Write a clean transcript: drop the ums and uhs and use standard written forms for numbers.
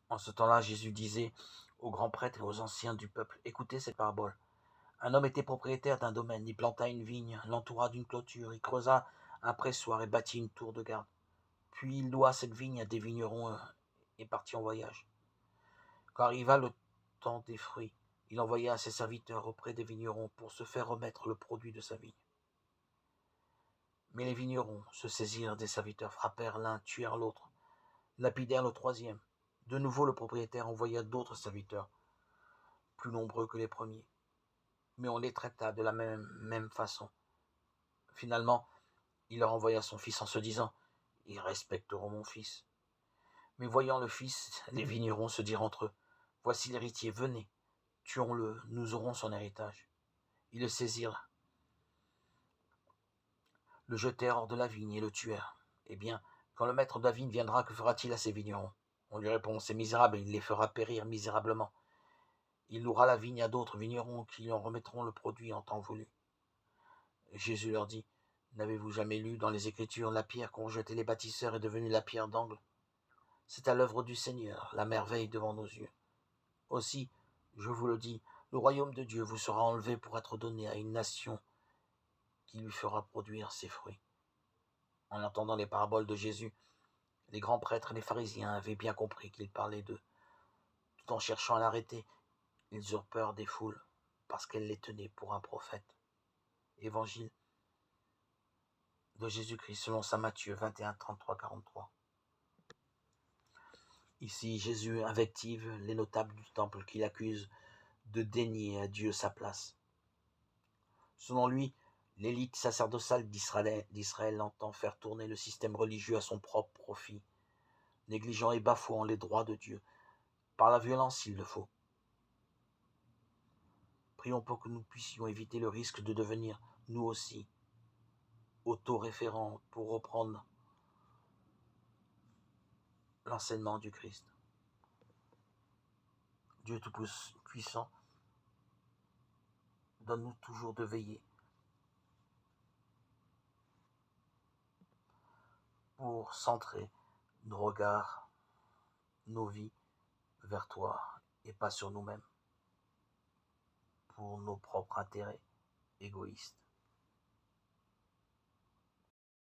En ce temps-là, Jésus disait aux grands prêtres et aux anciens du peuple, écoutez cette parabole. Un homme était propriétaire d'un domaine, il planta une vigne, l'entoura d'une clôture, il creusa un pressoir et bâtit une tour de garde. Puis il loua cette vigne à des vignerons et partit en voyage. Quand arriva le temps des fruits, il envoya ses serviteurs auprès des vignerons pour se faire remettre le produit de sa vigne. Mais les vignerons se saisirent des serviteurs, frappèrent l'un, tuèrent l'autre, lapidèrent le troisième. De nouveau le propriétaire envoya d'autres serviteurs, plus nombreux que les premiers, mais on les traita de la même façon. Finalement, il leur envoya son fils en se disant, « Ils respecteront mon fils. » Mais voyant le fils, les vignerons se dirent entre eux, « Voici l'héritier, venez, tuons-le, nous aurons son héritage. » Ils le saisirent, le jetèrent hors de la vigne et le tuèrent. Eh bien, quand le maître de la vigne viendra, que fera-t-il à ces vignerons? On lui répond, c'est misérable, et il les fera périr misérablement. Il louera la vigne à d'autres vignerons qui lui en remettront le produit en temps voulu. Et Jésus leur dit, n'avez-vous jamais lu dans les Écritures, la pierre qu'ont jetée les bâtisseurs est devenue la pierre d'angle? C'est à l'œuvre du Seigneur, la merveille devant nos yeux. Aussi, je vous le dis, le royaume de Dieu vous sera enlevé pour être donné à une nation qui lui fera produire ses fruits. En entendant les paraboles de Jésus, les grands prêtres et les pharisiens avaient bien compris qu'il parlait d'eux. Tout en cherchant à l'arrêter, ils eurent peur des foules, parce qu'elles les tenaient pour un prophète. Évangile de Jésus-Christ selon saint Matthieu 21, 33, 43. Ici, Jésus invective les notables du temple qu'il accuse de dénier à Dieu sa place. Selon lui, l'élite sacerdotale d'Israël entend faire tourner le système religieux à son propre profit, négligeant et bafouant les droits de Dieu, par la violence s'il le faut. Prions pour que nous puissions éviter le risque de devenir, nous aussi, autoréférents pour reprendre l'enseignement du Christ. Dieu Tout-Puissant, donne-nous toujours de veiller pour centrer nos regards, nos vies vers toi et pas sur nous-mêmes, pour nos propres intérêts égoïstes.